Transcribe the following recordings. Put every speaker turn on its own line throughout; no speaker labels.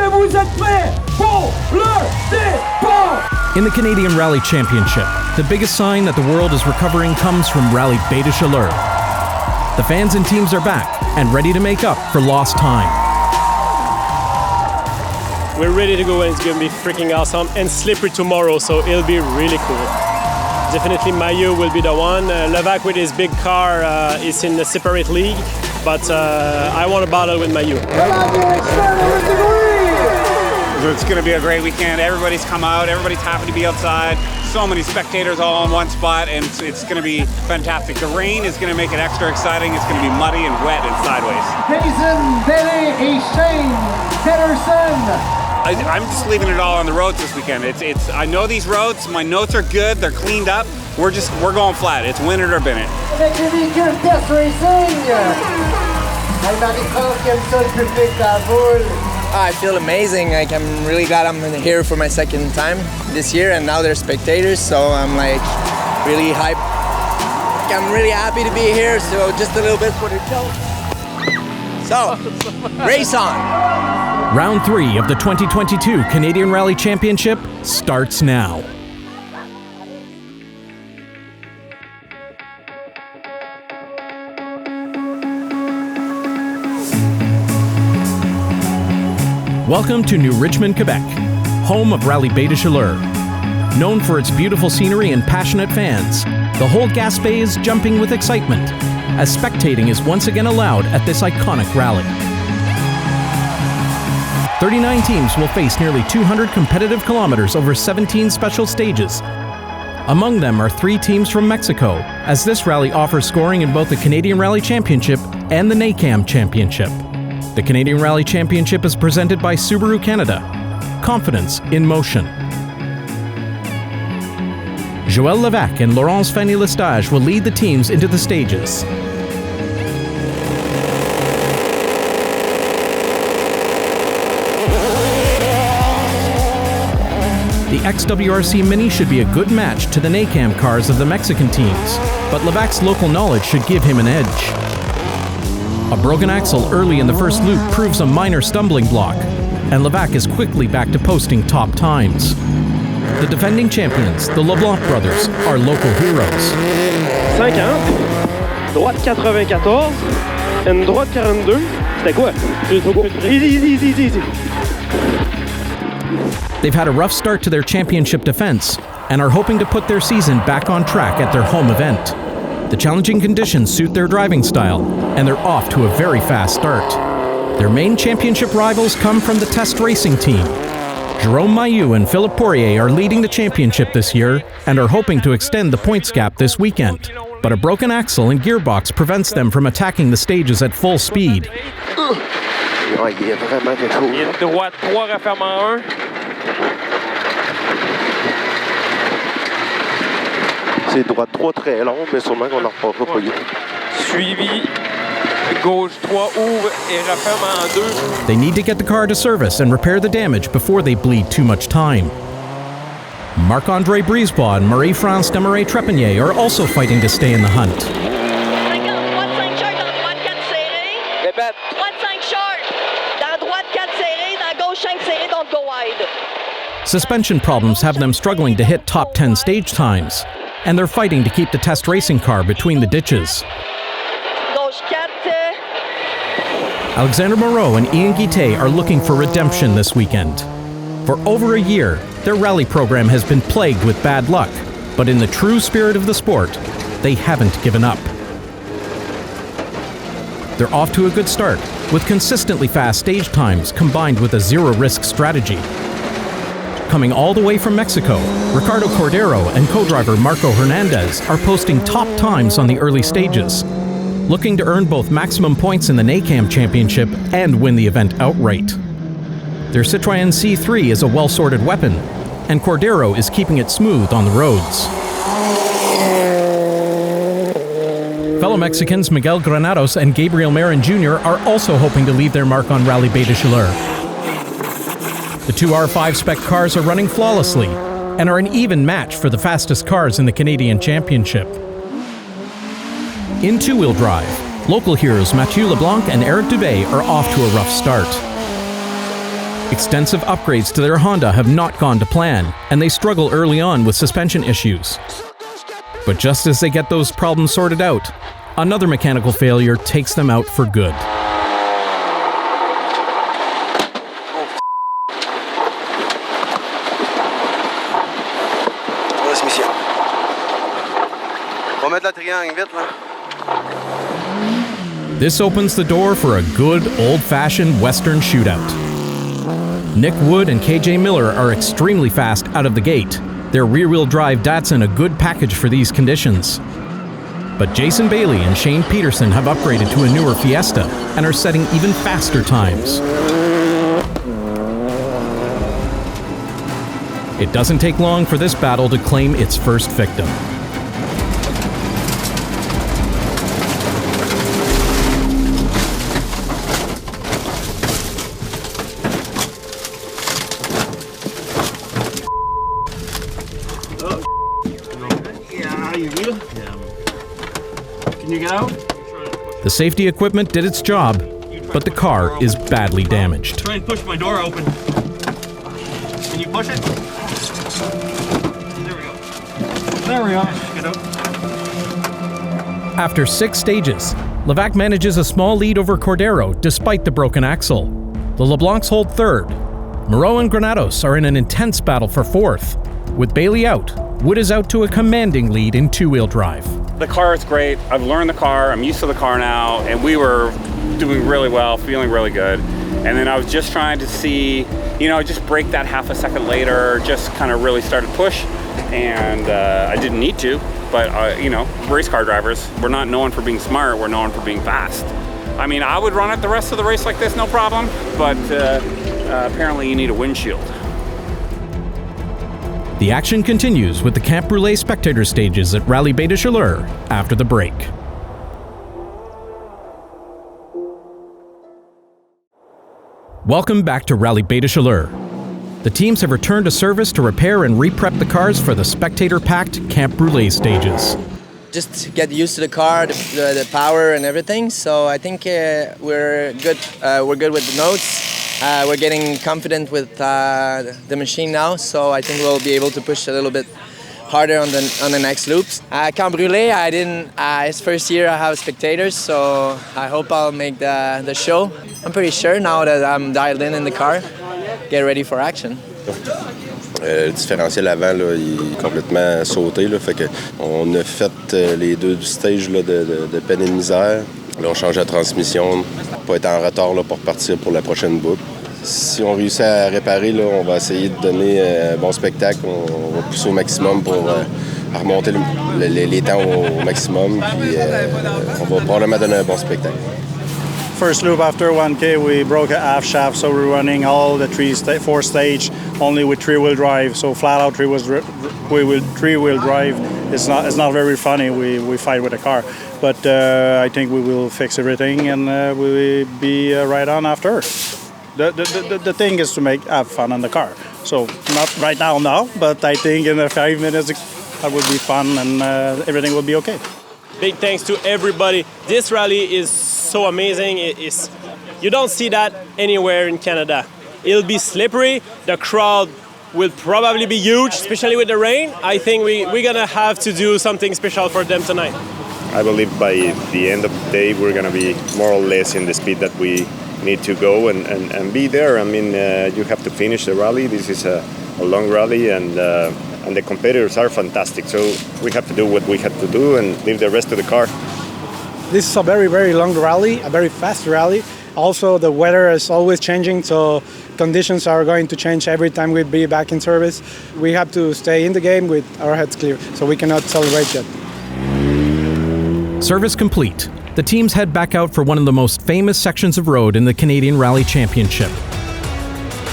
que vous êtes prêts pour le départ?
In the Canadian Rally Championship, the biggest sign that the world is recovering comes from Rally Baie des Chaleurs. The fans and teams are back and ready to make up for lost time.
We're ready to go and it's going to be freaking awesome and slippery tomorrow, so it'll be really cool. Definitely Maillot will be the one. Levac with his big car is in a separate league, but I want to battle with Maillot.
It's going to be a great weekend. Everybody's come out. Everybody's happy to be outside. So many spectators all in one spot, and it's going to be fantastic. The rain is going to make it extra exciting. It's going to be muddy and wet and sideways.
Jason, Billy, and Shane Peterson.
I'm just leaving it all on the roads this weekend. I know these roads. My notes are good. They're cleaned up. We're going flat. It's win it or bin it.
Avec le véhicule Test Racing. Hey, Marie-France qui aime ça le public dans la foule.
I feel amazing. Like, I'm really glad I'm here for my second time this year, and now they're spectators, so I'm like really hyped. I'm really happy to be here, so just a little bit for the show. So, race on!
Round 3 of the 2022 Canadian Rally Championship starts now. Welcome to New Richmond, Quebec, home of Rally Baie des Chaleurs. Known for its beautiful scenery and passionate fans, the whole Gaspé is jumping with excitement as spectating is once again allowed at this iconic rally. 39 teams will face nearly 200 competitive kilometers over 17 special stages. Among them are 3 teams from Mexico, as this rally offers scoring in both the Canadian Rally Championship and the NACAM Championship. The Canadian Rally Championship is presented by Subaru Canada. Confidence in motion. Joël Levac and Laurence Fanny-Lestage will lead the teams into the stages. The XWRC Mini should be a good match to the NACAM cars of the Mexican teams, but Levac's local knowledge should give him an edge. A broken axle early in the first loop proves a minor stumbling block, and Levac is quickly back to posting top times. The defending champions, the LeBlanc brothers, are local heroes.
50, droite 94, and droite 42. C'était quoi? Easy.
They've had a rough start to their championship defense and are hoping to put their season back on track at their home event. The challenging conditions suit their driving style, and they're off to a very fast start. Their main championship rivals come from the Test Racing team. Jérôme Mailloux and Philippe Poirier are leading the championship this year and are hoping to extend the points gap this weekend. But a broken axle and gearbox prevents them from attacking the stages at full speed.
Droite 3 referme en 1.
C'est droite 3 très long, mais sûrement qu'on n'en reparlera pas.
Suivi, gauche 3 ouvre et referme en 2.
They need to get the car to service and repair the damage before they bleed too much time. Marc-André Brisebois and Marie-France Desmarais-Trepanier are also fighting to stay in the hunt.
Droite 5 short, dans droite 4 serré.
Répète.
Droite 5 short, dans droite 4 serré, dans gauche 5 serré, don't go wide.
Suspension problems have them struggling to hit top 10 stage times, and they're fighting to keep the Test Racing car between the ditches.
Gauche 4.
Alexander Moreau and Ian Guité are looking for redemption this weekend. For over a year, their rally program has been plagued with bad luck, but in the true spirit of the sport, they haven't given up. They're off to a good start, with consistently fast stage times combined with a zero-risk strategy. Coming all the way from Mexico, Ricardo Cordero and co-driver Marco Hernandez are posting top times on the early stages, looking to earn both maximum points in the NACAM Championship and win the event outright. Their Citroën C3 is a well-sorted weapon, and Cordero is keeping it smooth on the roads. Fellow Mexicans Miguel Granados and Gabriel Marin Jr. are also hoping to leave their mark on Rally Baie des Chaleurs. The two R5 spec cars are running flawlessly and are an even match for the fastest cars in the Canadian Championship. In two-wheel drive, local heroes Mathieu Leblanc and Eric Dubé are off to a rough start. Extensive upgrades to their Honda have not gone to plan, and they struggle early on with suspension issues. But just as they get those problems sorted out, another mechanical failure takes them out for good. This opens the door for a good, old-fashioned Western shootout. Nick Wood and KJ Miller are extremely fast out of the gate. Their rear-wheel drive Datsun a good package for these conditions. But Jason Bailey and Shane Peterson have upgraded to a newer Fiesta and are setting even faster times. It doesn't take long for this battle to claim its first victim.
Can you get out?
The safety equipment did its job, but the car is badly damaged.
Try and push my door open. Can you push it? There we go. There we go. Get out.
After 6 stages, Levac manages a small lead over Cordero despite the broken axle. The LeBlancs hold third. Moreau and Granados are in an intense battle for fourth. With Bailey out, Wood is out to a commanding lead in two-wheel drive.
The car is great. I've learned the car. I'm used to the car now, and we were doing really well, feeling really good. And then I was just trying to see, just break that half a second later, just kind of really started push. And I didn't need to, but race car drivers, we're not known for being smart, we're known for being fast. I mean, I would run it the rest of the race like this, no problem, but apparently you need a windshield.
The action continues with the Camp Brûlé spectator stages at Rally Bay de Chaleur after the break. Welcome back to Rally Bay de Chaleur. The teams have returned to service to repair and re-prep the cars for the spectator-packed Camp Brûlé stages.
Just to get used to the car, the power and everything. So I think we're good. We're good with the notes. We're getting confident with the machine now, so I think we'll be able to push a little bit harder on the next loops. Camp Brûlé, it's first year I have spectators, so I hope I'll make the show. I'm pretty sure now that I'm dialed in the car, get ready for action.
Le différentiel avant, là, il est complètement sauté. Là, fait que on a fait les 2 stages là, de peine et de misère. Là, on change la transmission pour être en retard là, pour partir pour la prochaine boucle. Si on réussit à réparer, là, on va essayer de donner un bon spectacle. On va pousser au maximum pour remonter les temps au maximum. Puis on va probablement donner un bon spectacle.
First loop after 1K, we broke a half shaft, so we're running all the 4 stage only with 3-wheel drive. So flat out 3-wheel drive is not very funny. We fight with the car, but I think we will fix everything and we will be right on after. The thing is to have fun on the car. So not right now, but I think in 5 minutes that will be fun and everything will be okay.
Big thanks to everybody. This rally is so amazing. You don't see that anywhere in Canada. It'll be slippery. The crowd will probably be huge, especially with the rain. I think we're gonna have to do something special for them tonight.
I believe by the end of the day we're gonna be more or less in the speed that we need to go and be there. I mean, you have to finish the rally. This is a long rally and the competitors are fantastic. So we have to do what we have to do and leave the rest to the car.
This is a very, very long rally, a very fast rally. Also, the weather is always changing, so conditions are going to change every time we be back in service. We have to stay in the game with our heads clear, so we cannot celebrate yet.
Service complete. The teams head back out for one of the most famous sections of road in the Canadian Rally Championship.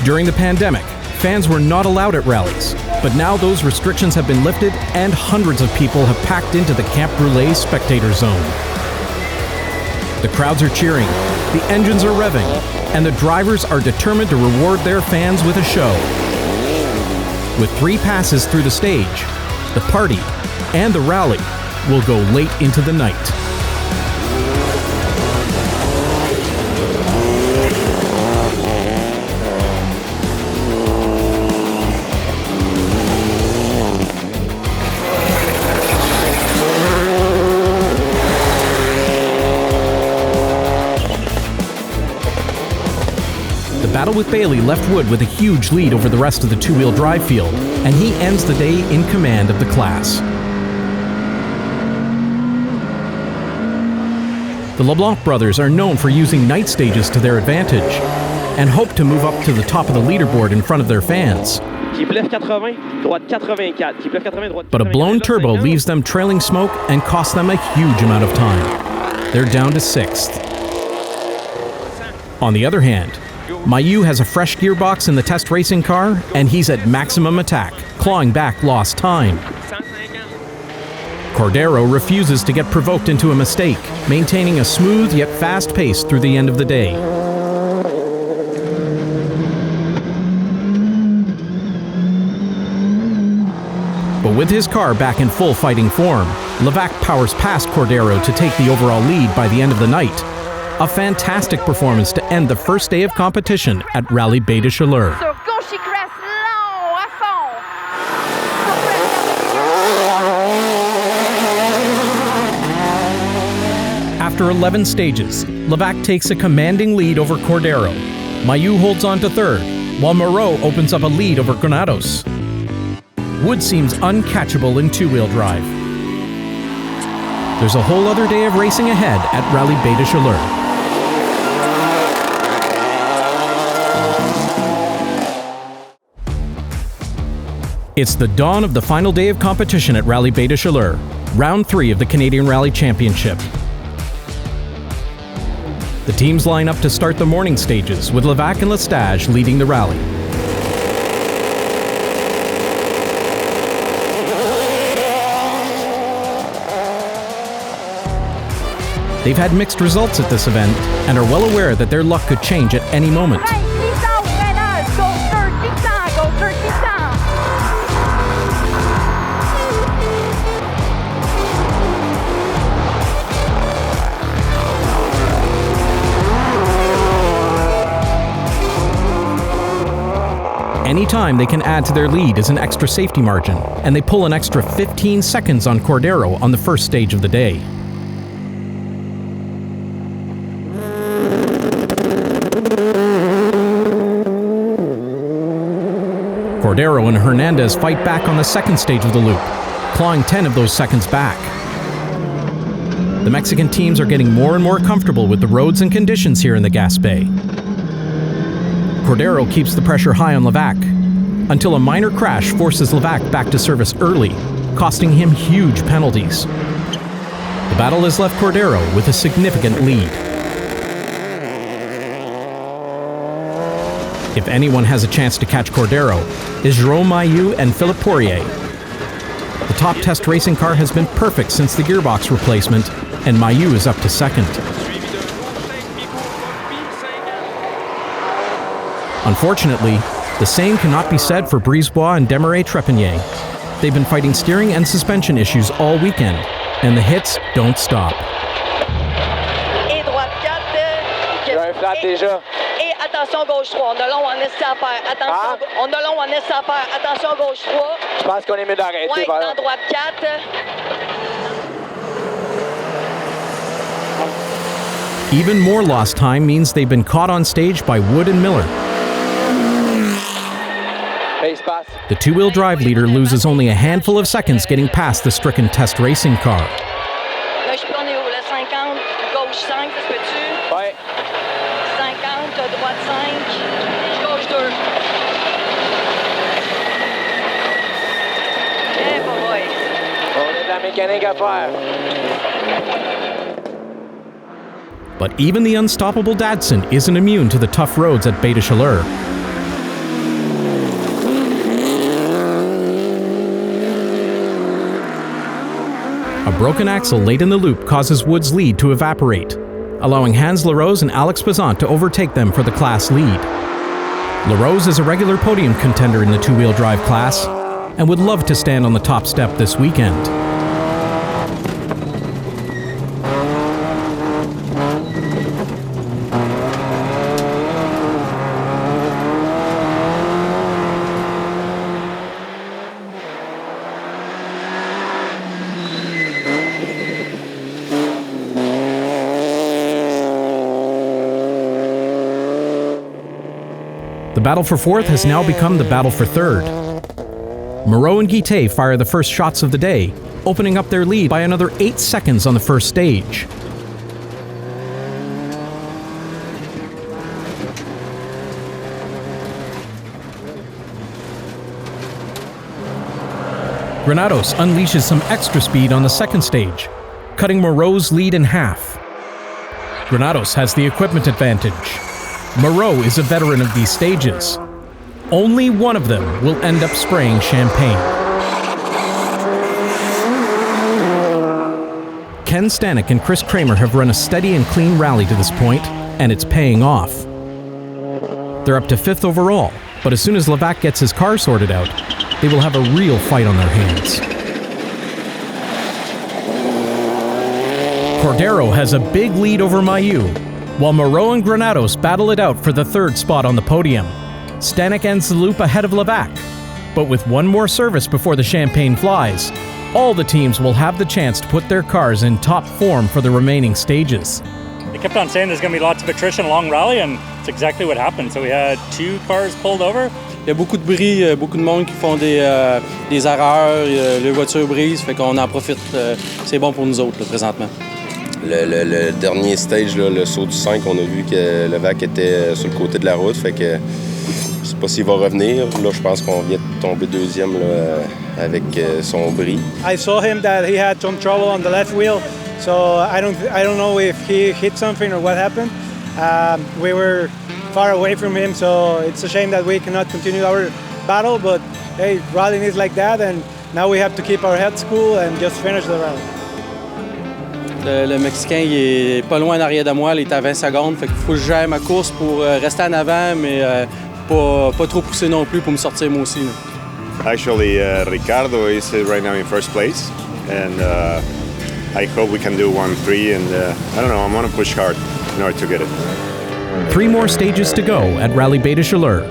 During the pandemic, fans were not allowed at rallies, but now those restrictions have been lifted and hundreds of people have packed into the Camp Brûlé spectator zone. The crowds are cheering, the engines are revving, and the drivers are determined to reward their fans with a show. With 3 passes through the stage, the party and the rally will go late into the night. battle with Bailey left Wood with a huge lead over the rest of the two-wheel drive field, and he ends the day in command of the class. The LeBlanc brothers are known for using night stages to their advantage and hope to move up to the top of the leaderboard in front of their fans. But a blown turbo leaves them trailing smoke and costs them a huge amount of time. They're down to 6th. On the other hand, Mailloux has a fresh gearbox in the test racing car, and he's at maximum attack, clawing back lost time. Cordero refuses to get provoked into a mistake, maintaining a smooth yet fast pace through the end of the day. But with his car back in full fighting form, Levac powers past Cordero to take the overall lead by the end of the night. A fantastic performance to end the first day of competition at Rally Bay de Chaleur. After 11 stages, Levac takes a commanding lead over Cordero. Mailloux holds on to 3rd, while Moreau opens up a lead over Granados. Wood seems uncatchable in two-wheel drive. There's a whole other day of racing ahead at Rally Bay de Chaleur. It's the dawn of the final day of competition at Rally Bay de Chaleur, round 3 of the Canadian Rally Championship. The teams line up to start the morning stages, with Levac and Lestage leading the rally. They've had mixed results at this event and are well aware that their luck could change at any moment. Any time they can add to their lead is an extra safety margin, and they pull an extra 15 seconds on Cordero on the first stage of the day. Cordero and Hernandez fight back on the second stage of the loop, clawing 10 of those seconds back. The Mexican teams are getting more and more comfortable with the roads and conditions here in the Gaspé. Cordero keeps the pressure high on Levac, until a minor crash forces Levac back to service early, costing him huge penalties. The battle has left Cordero with a significant lead. If anyone has a chance to catch Cordero, is Jérôme Mailloux and Philippe Poirier. The top test racing car has been perfect since the gearbox replacement, and Mailloux is up to 2nd. Unfortunately, the same cannot be said for Brisebois and Desmarais Trepanier. They've been fighting steering and suspension issues all weekend, and the hits don't stop.
Et droite 4. Et attention gauche 3. On a long en essai à faire. Attention, on a long en essai à faire. Attention gauche 3.
Je pense qu'on est mieux d'arrêter.
Ouais, dans droite 4.
Even more lost time means they've been caught on stage by Wood and Miller. The two-wheel drive leader loses only a handful of seconds getting past the stricken test racing car.
Là, je prends le 50, gauche 5, ça se peut-tu?
Ouais.
50, droite 5, gauche 2. Eh, boy.
On a de la mécanique à faire.
But even the unstoppable Datsun isn't immune to the tough roads at Bay de Chaleur. A broken axle late in the loop causes Wood's lead to evaporate, allowing Hans Larose and Alex Bazant to overtake them for the class lead. Larose is a regular podium contender in the two-wheel drive class and would love to stand on the top step this weekend. The battle for fourth has now become the battle for third. Moreau and Guité fire the first shots of the day, opening up their lead by another 8 seconds on the first stage. Granados unleashes some extra speed on the second stage, cutting Moreau's lead in half. Granados has the equipment advantage. Moreau is a veteran of these stages. Only one of them will end up spraying champagne. Ken Stanek and Chris Kramer have run a steady and clean rally to this point, and it's paying off. They're up to 5th overall, but as soon as Levac gets his car sorted out, they will have a real fight on their hands. Cordero has a big lead over Mailloux, while Moreau and Granados battle it out for the third spot on the podium. Stanek ends the loop ahead of Levac, but with one more service before the champagne flies, all the teams will have the chance to put their cars in top form for the remaining stages.
They kept on saying there's going to be lots of attrition along rally, and it's exactly what happened. So we had 2 cars pulled over.
Il y a beaucoup de bruit, beaucoup de monde qui font des erreurs, les voitures brisent, fait qu'on en profite. C'est bon pour nous autres, là, présentement.
Le dernier stage, là, le saut du 5, on a vu que Levac était sur le côté de la route, fait que je sais pas s'il va revenir. Là, je pense qu'on vient de tomber deuxième là, avec son bris.
I saw him that he had some trouble on the left wheel, so I don't know if he hit something or what happened. We were far away from him, so it's a shame that we cannot continue our battle, but hey, rallying is like that, and now we have to keep our heads cool and just finish the rally.
Le Mexicain, il est pas loin en arrière de moi, il est à 20 secondes, fait qu'il faut que je gère ma course pour rester en avant, mais pas trop pousser non plus pour me sortir moi aussi. Là.
Actually, Ricardo is right now in first place, and I hope we can do 1-3, and I don't know, I'm gonna push hard in order to get it.
3 more stages to go at Rally Beta Chaleur.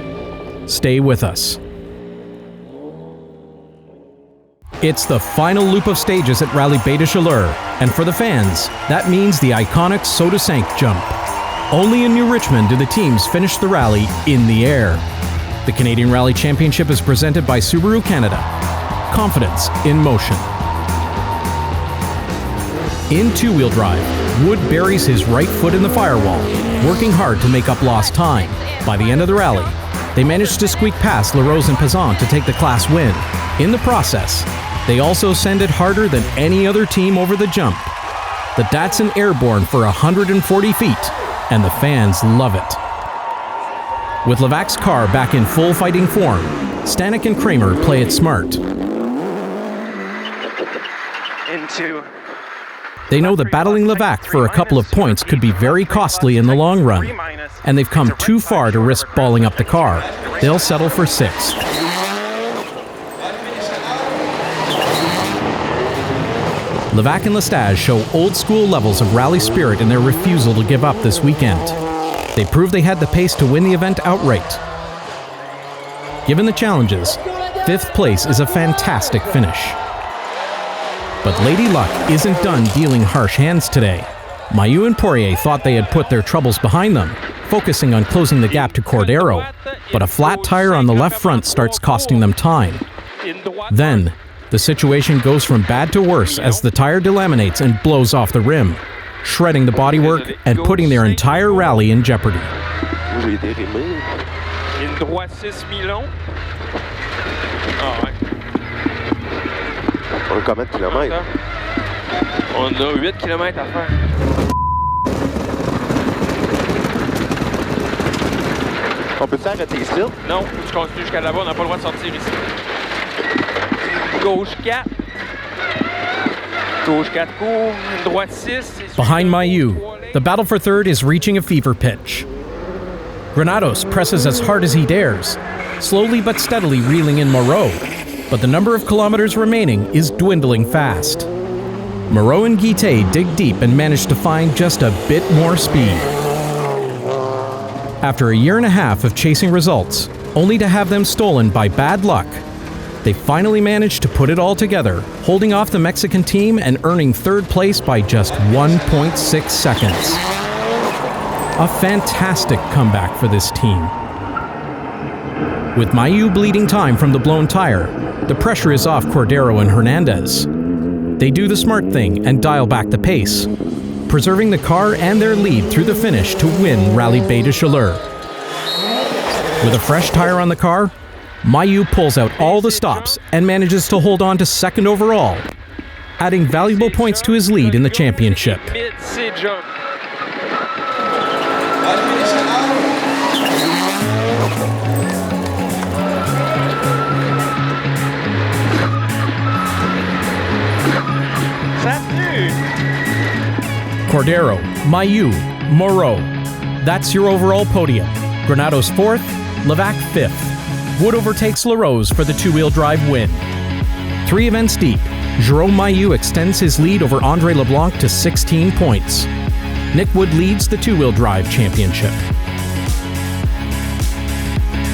Stay with us. It's the final loop of stages at Rally Beta Chaleur, and for the fans, that means the iconic Saut du 5 jump. Only in New Richmond do the teams finish the rally in the air. The Canadian Rally Championship is presented by Subaru Canada. Confidence in motion. In two-wheel drive, Wood buries his right foot in the firewall, working hard to make up lost time. By the end of the rally, they managed to squeak past LaRose and Pezon to take the class win. In the process, they also send it harder than any other team over the jump. The Datsun airborne for 140 feet, and the fans love it. With Levac's car back in full fighting form, Stanek and Kramer play it smart. They know that battling Levac for a couple of points could be very costly in the long run, and they've come too far to risk balling up the car. They'll settle for 6th. Levac and Lestage show old-school levels of rally spirit in their refusal to give up this weekend. They proved they had the pace to win the event outright. Given the challenges, 5th place is a fantastic finish. But Lady Luck isn't done dealing harsh hands today. Mailloux and Poirier thought they had put their troubles behind them, focusing on closing the gap to Cordero, but a flat tire on the left front starts costing them time. Then, the situation goes from bad to worse as the tire delaminates and blows off the rim, shredding the bodywork and putting their entire rally in jeopardy.
On a combien de kilomètres?
On a 8 km à faire.
On peut s'arrêter ici?
Non, tu continues jusqu'à là-bas, on n'a pas le droit de sortir ici. Gauche 4. Gauche 4 court, droite 6.
Behind Mailloux, the battle for third is reaching a fever pitch. Granados presses as hard as he dares, slowly but steadily reeling in Moreau, but the number of kilometers remaining is dwindling fast. Moreau and Guité dig deep and manage to find just a bit more speed. After a year and a half of chasing results, only to have them stolen by bad luck, they finally managed to put it all together, holding off the Mexican team and earning 3rd place by just 1.6 seconds. A fantastic comeback for this team. With Mailloux bleeding time from the blown tire, the pressure is off Cordero and Hernandez. They do the smart thing and dial back the pace, preserving the car and their lead through the finish to win Rally Bay de Chaleur. With a fresh tire on the car, Mailloux pulls out all the stops and manages to hold on to second overall, adding valuable points to his lead in the championship.
Mid-C jump.
Cordero, Mailloux, Moreau. That's your overall podium. Granado's 4th, Levac 5th. Wood overtakes LaRose for the two-wheel drive win. 3 events deep, Jerome Mailloux extends his lead over Andre LeBlanc to 16 points. Nick Wood leads the two-wheel drive championship.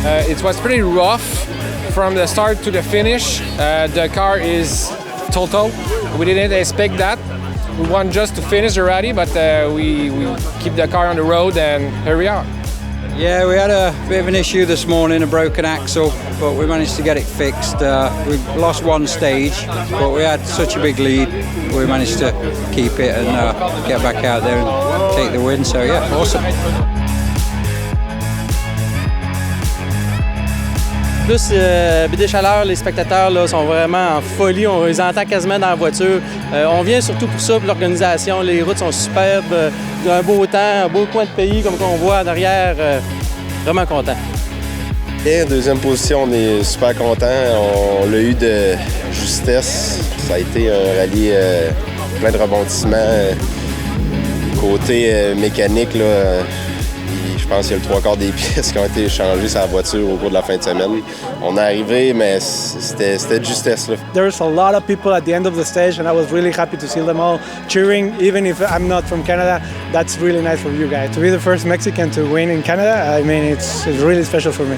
It was pretty rough from the start to the finish. The car is total. We didn't expect that. We want just to finish the rally, but we keep the car on the road, and here we are.
Yeah, we had a bit of an issue this morning, a broken axle, but we managed to get it fixed. We lost one stage, but we had such a big lead, we managed to keep it and get back out there and take the win. So yeah, awesome.
Plus, Baie des Chaleurs, les spectateurs là, sont vraiment en folie. On les entend quasiment dans la voiture. On vient surtout pour ça, pour l'organisation. Les routes sont superbes. Un beau temps, un beau coin de pays, comme on voit en arrière. Vraiment content.
Bien, deuxième position, on est super content. On l'a eu de justesse. Ça a été un rallye plein de rebondissements. Côté mécanique, là, je pense qu'il y a le 3/4 des pièces qui ont été échangées sur la voiture au cours de la fin de semaine. On est arrivé, mais c'était de justesse. Là.
There's a lot of people at the end of the stage, and I was really happy to see them all cheering. Even if I'm not from Canada, that's really nice for you guys. To be the first Mexican to win in Canada, I mean, it's really special for me.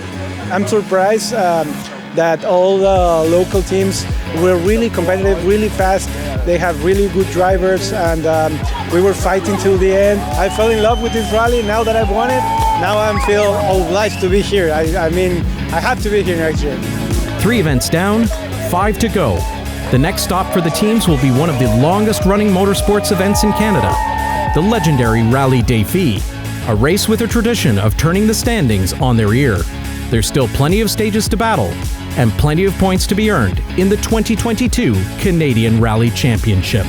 I'm surprised that all the local teams were really competitive, really fast. They have really good drivers, and we were fighting till the end. I fell in love with this rally. Now that I've won it, now I feel obliged to be here. I mean, I have to be here next year.
3 events down, 5 to go. The next stop for the teams will be one of the longest-running motorsports events in Canada, the legendary Rally Défi, a race with a tradition of turning the standings on their ear. There's still plenty of stages to battle and plenty of points to be earned in the 2022 Canadian Rally Championship.